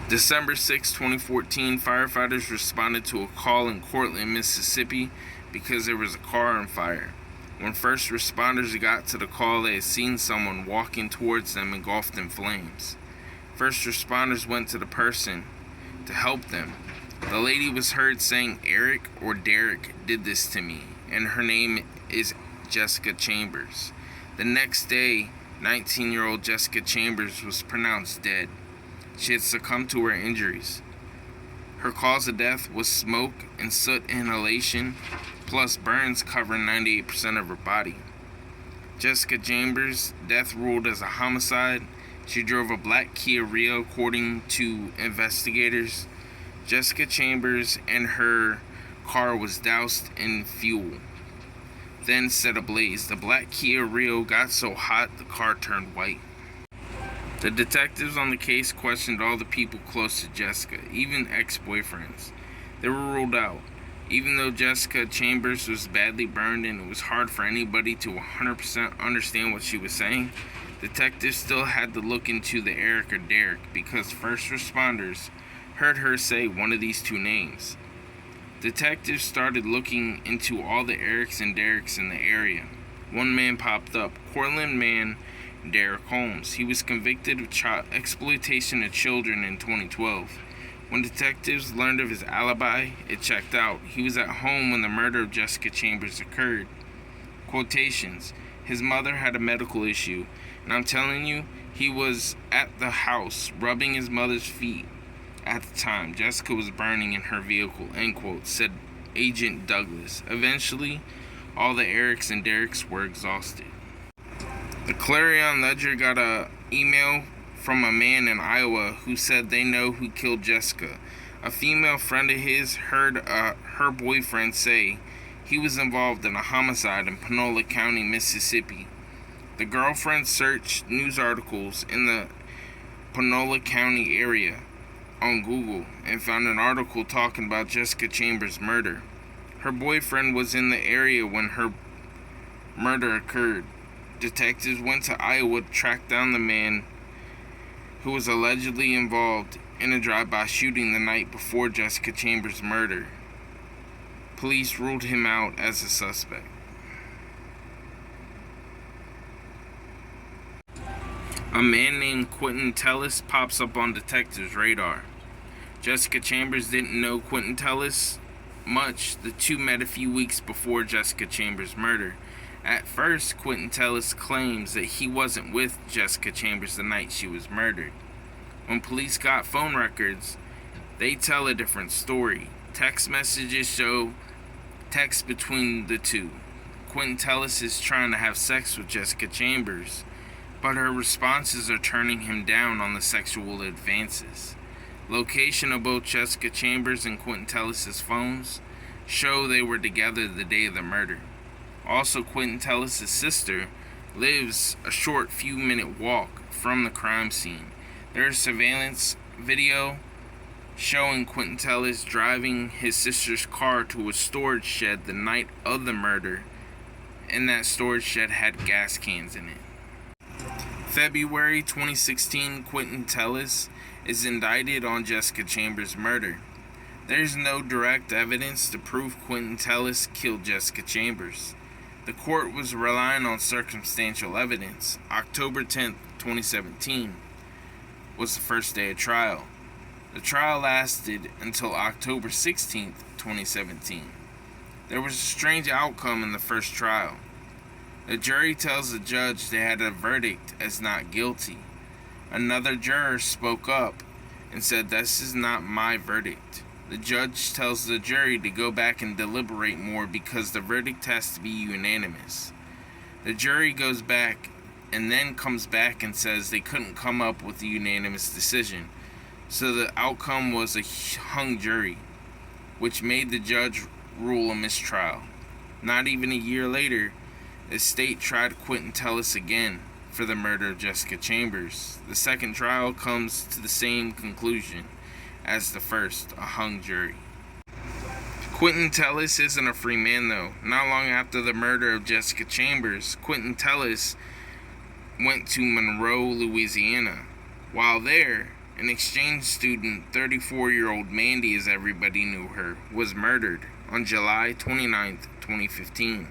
December 6, 2014, firefighters responded to a call in Cortland, Mississippi because there was a car on fire. When first responders got to the call, they had seen someone walking towards them engulfed in flames. First responders went to the person to help them. The lady was heard saying, "Eric or Derek did this to me," and her name is Jessica Chambers. The next day, 19-year-old Jessica Chambers was pronounced dead. She had succumbed to her injuries. Her cause of death was smoke and soot inhalation, plus burns covering 98% of her body. Jessica Chambers' death ruled as a homicide. She drove a black Kia Rio, according to investigators. Jessica Chambers and her car was doused in fuel, then set ablaze. The black Kia Rio got so hot the car turned white. The detectives on the case questioned all the people close to Jessica, even ex-boyfriends. They were ruled out. Even though Jessica Chambers was badly burned and it was hard for anybody to 100% understand what she was saying, detectives still had to look into the Eric or Derek because first responders heard her say one of these two names. Detectives started looking into all the Erics and Dereks in the area. One man popped up, Cortland man Derek Holmes. He was convicted of child exploitation of children in 2012. When detectives learned of his alibi, it checked out. He was at home when the murder of Jessica Chambers occurred. Quotations: his mother had a medical issue, and I'm telling you, he was at the house rubbing his mother's feet at the time Jessica was burning in her vehicle, end quote, said Agent Douglas. Eventually, all the Erics and Dereks were exhausted. The Clarion Ledger got an email from a man in Iowa who said they know who killed Jessica. A female friend of his heard her boyfriend say he was involved in a homicide in Panola County, Mississippi. The girlfriend searched news articles in the Panola County area on Google and found an article talking about Jessica Chambers' murder. Her boyfriend was in the area when her murder occurred. Detectives went to Iowa to track down the man who was allegedly involved in a drive-by shooting the night before Jessica Chambers' murder. Police ruled him out as a suspect. A man named Quinton Tellis pops up on detectives' radar. Jessica Chambers didn't know Quinton Tellis much. The two met a few weeks before Jessica Chambers' murder. At first, Quinton Tellis claims that he wasn't with Jessica Chambers the night she was murdered. When police got phone records, they tell a different story. Text messages show texts between the two. Quinton Tellis is trying to have sex with Jessica Chambers, but her responses are turning him down on the sexual advances. Location of both Jessica Chambers and Quinton Tellis' phones show they were together the day of the murder. Also, Quinton Tellis' sister lives a short few-minute walk from the crime scene. There is surveillance video showing Quinton Tellis driving his sister's car to a storage shed the night of the murder, and that storage shed had gas cans in it. February 2016, Quinton Tellis is indicted on Jessica Chambers' murder. There is no direct evidence to prove Quinton Tellis killed Jessica Chambers. The court was relying on circumstantial evidence. October 10, 2017 was the first day of trial. The trial lasted until October 16, 2017. There was a strange outcome in the first trial. The jury tells the judge they had a verdict as not guilty. Another juror spoke up and said, "This is not my verdict." The judge tells the jury to go back and deliberate more because the verdict has to be unanimous. The jury goes back and then comes back and says they couldn't come up with a unanimous decision. So the outcome was a hung jury, which made the judge rule a mistrial. Not even a year later, the state tried Quinton Tellis again for the murder of Jessica Chambers. The second trial comes to the same conclusion as the first, a hung jury. Quinton Tellis isn't a free man though. Not long after the murder of Jessica Chambers, Quinton Tellis went to Monroe, Louisiana. While there, an exchange student, 34-year-old Mandy, as everybody knew her, was murdered on July 29, 2015.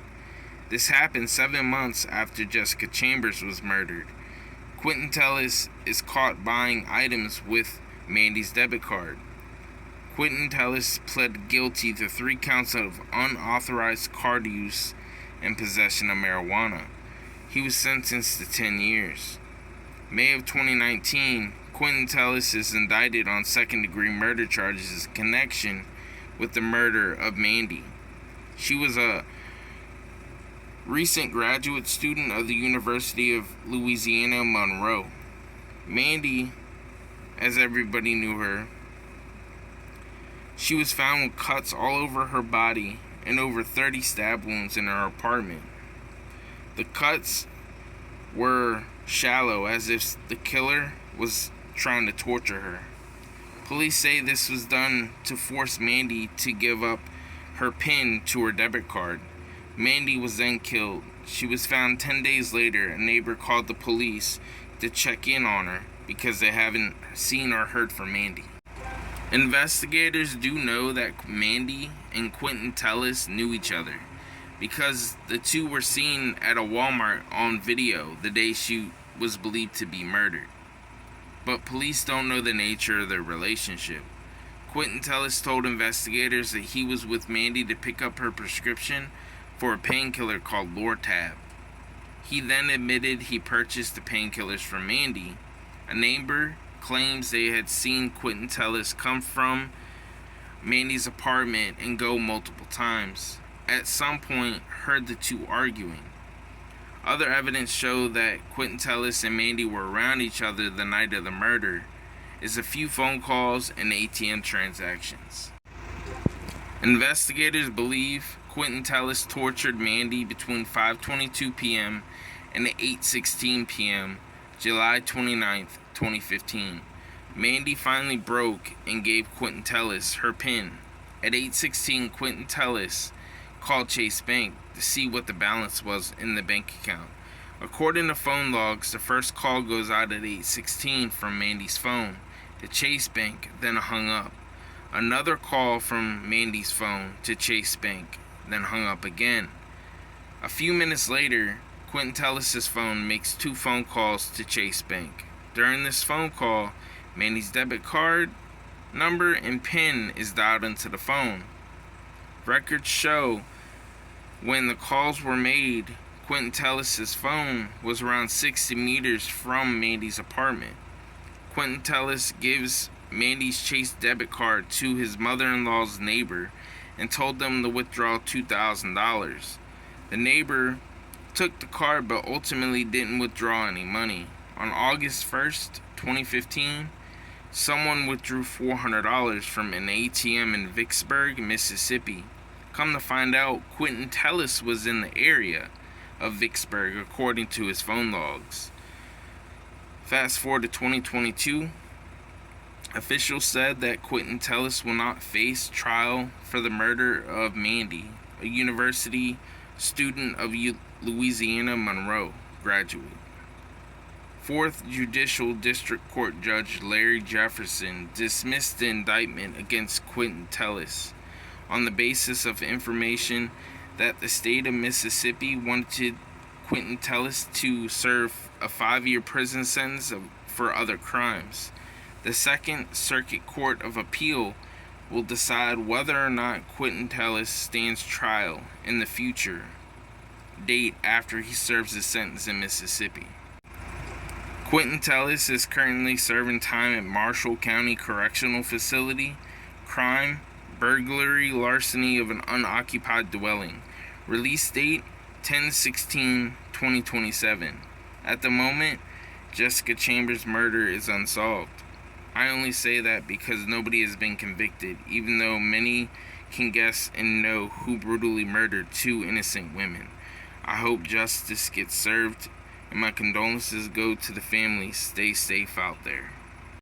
This happened 7 months after Jessica Chambers was murdered. Quinton Tellis is caught buying items with Mandy's debit card. Quinton Tellis pled guilty to 3 counts of unauthorized card use and possession of marijuana. He was sentenced to 10 years. May of 2019, Quinton Tellis is indicted on second-degree murder charges in connection with the murder of Mandy. She was a recent graduate student of the University of Louisiana Monroe. Mandy, as everybody knew her, she was found with cuts all over her body and over 30 stab wounds in her apartment. The cuts were shallow, as if the killer was trying to torture her. Police say this was done to force Mandy to give up her PIN to her debit card. Mandy was then killed. She was found 10 days later. A neighbor called the police to check in on her because they haven't seen or heard from Mandy. Investigators do know that Mandy and Quinton Tellis knew each other because the two were seen at a Walmart on video the day she was believed to be murdered. But police don't know the nature of their relationship. Quinton Tellis told investigators that he was with Mandy to pick up her prescription for a painkiller called Lortab. He then admitted he purchased the painkillers from Mandy. A neighbor claims they had seen Quinton Tellis come from Mandy's apartment and go multiple times. At some point, heard the two arguing. Other evidence showed that Quinton Tellis and Mandy were around each other the night of the murder. Is a few phone calls and ATM transactions. Investigators believe Quinton Tellis tortured Mandy between 5:22 p.m. and 8:16 p.m. July 29, 2015. Mandy finally broke and gave Quinton Tellis her PIN. At 8:16, Quinton Tellis called Chase Bank to see what the balance was in the bank account. According to phone logs, the first call goes out at 8:16 from Mandy's phone to Chase Bank, then hung up. Another call from Mandy's phone to Chase Bank, then hung up again. A few minutes later, Quinton Tellis' phone makes 2 phone calls to Chase Bank. During this phone call, Mandy's debit card number and PIN is dialed into the phone. Records show when the calls were made, Quinton Tellis' phone was around 60 meters from Mandy's apartment. Quinton Tellis gives Mandy's Chase debit card to his mother-in-law's neighbor and told them to withdraw $2,000. The neighbor took the card but ultimately didn't withdraw any money. On August 1st, 2015, someone withdrew $400 from an ATM in Vicksburg, Mississippi. Come to find out, Quinton Tellis was in the area of Vicksburg according to his phone logs. Fast forward to 2022, officials said that Quinton Tellis will not face trial for the murder of Mandy, a university student of Louisiana Monroe graduate. 4th Judicial District Court Judge Larry Jefferson dismissed the indictment against Quinton Tellis on the basis of information that the state of Mississippi wanted Quinton Tellis to serve a 5-year prison sentence for other crimes. The Second Circuit Court of Appeal will decide whether or not Quinton Tellis stands trial in the future date after he serves his sentence in Mississippi. Quinton Tellis is currently serving time at Marshall County Correctional Facility. Crime: burglary, larceny of an unoccupied dwelling. Release date: 10/16/2027. At the moment, Jessica Chambers' murder is unsolved. I only say that because nobody has been convicted, even though many can guess and know who brutally murdered 2 innocent women. I hope justice gets served, and my condolences go to the families. Stay safe out there.